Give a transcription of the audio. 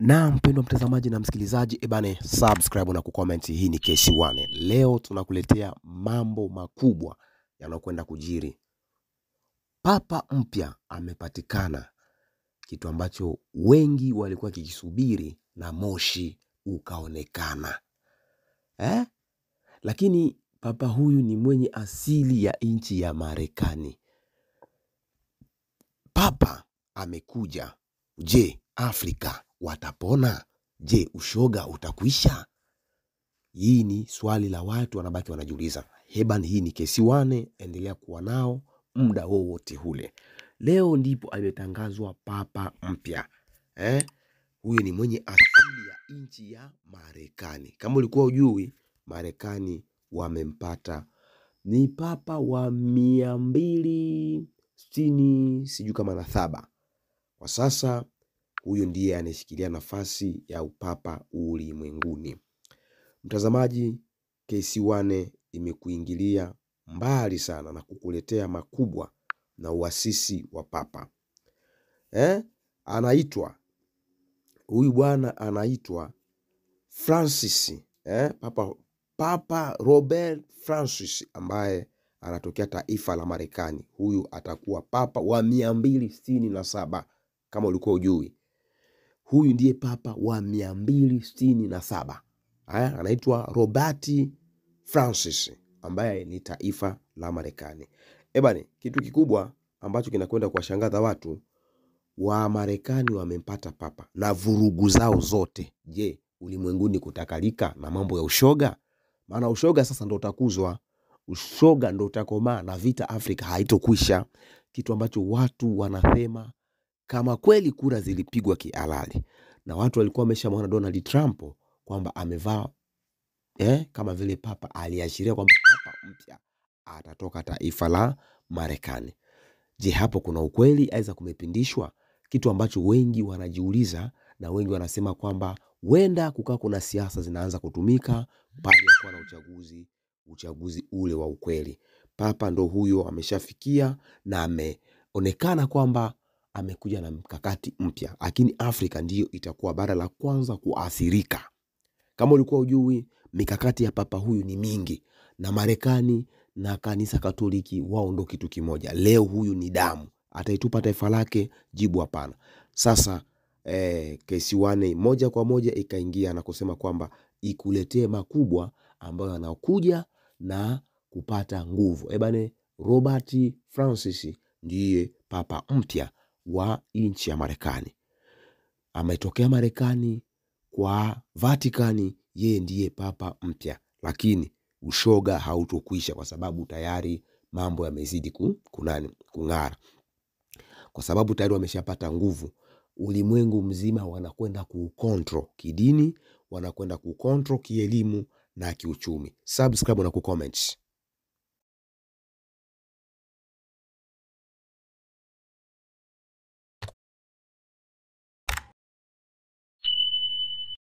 Na mpendwa mtazamaji na msikilizaji, subscribe na kucomment. Hii ni KC1. Leo tunakuletea mambo makubwa yanayokwenda kujiri. Papa mpya amepatikana, kitu ambacho wengi walikuwa kikisubiri na moshi ukaonekana. Lakini papa huyu ni mwenye asili ya nchi ya Marekani. Papa amekuja. Je, Afrika watapona? Je, ushoga utakwisha? Hii ni swali la watu wanabaki wanajiuliza. Hii ni KC1, endelea kuwa nao muda wowote ule. Leo ndipo ametangazwa papa mpya. Huyu ni mwenye asili ya nchi ya Marekani. Kama ulikuwa hujui, Marekani wamempata. Ni papa wa 260 sijui kama na 7. Kwa sasa huyu ndiye anashikilia nafasi ya upapa ulimwenguni. Mtazamaji, KC1 imekuingilia mbali sana na kukuletea makubwa na uasisi wa papa. Huyu bwana anaitwa Francis, Papa Robert Francis, ambaye anatokea taifa la Marekani. Huyu atakuwa papa wa 267 kama ulikuwa hujui. Huyu ndiye papa wa 267. Anaitwa Robert Francis, ambaye ni taifa la Marekani. Kitu kikubwa ambacho kinakwenda kuwashangaza watu, wa Marekani wamempata papa na vurugu zao zote. Je, ulimwenguni kutakalika na mambo ya ushoga? Maana ushoga sasa ndo utakuzwa, ushoga ndo utakomaa na vita Afrika haitokwisha. Kitu ambacho watu wanasema kama kweli kura zilipigwa kihalali na watu walikuwa wameshamwona Donald Trump kwamba amevaa kama vile papa, aliashiria kwamba papa mpya atatoka taifa la Marekani. Je, hapo kuna ukweli aidha kumepindishwa? Kitu ambacho wengi wanajiuliza, na wengi wanasema kwamba huenda kuna siasa zinaanza kutumika pale kwa na uchaguzi ule wa ukweli. Papa ndo huyo ameshafikia na ameonekana kwamba amekuja na mkakati mpya, lakini Afrika ndiyo itakuwa bara la kwanza kuathirika. Kama ulikuwa hujui, mikakati ya papa huyu ni mingi, na Marekani na kanisa Katoliki wao ndo kitu kimoja. Leo huyu ni damu, ataitupa taifa lake? Jibu hapana. Sasa KC1 moja kwa moja ikaingia na kusema kwamba ikuletee makubwa ambayo anakuja na kupata nguvu. Robert Francis ndiye papa mpya wa nchi ya Marekani. Ametokea Marekani kwa Vatikani, yeye ndiye papa mpya. Lakini ushoga hautokwisha, kwa sababu tayari mambo yamezidi kung'ara. Kwa sababu tayari wameshapata nguvu. Ulimwengu mzima wanakwenda kucontrol kidini, wanakwenda kucontrol kielimu na kiuchumi. Subscribe na kucomment.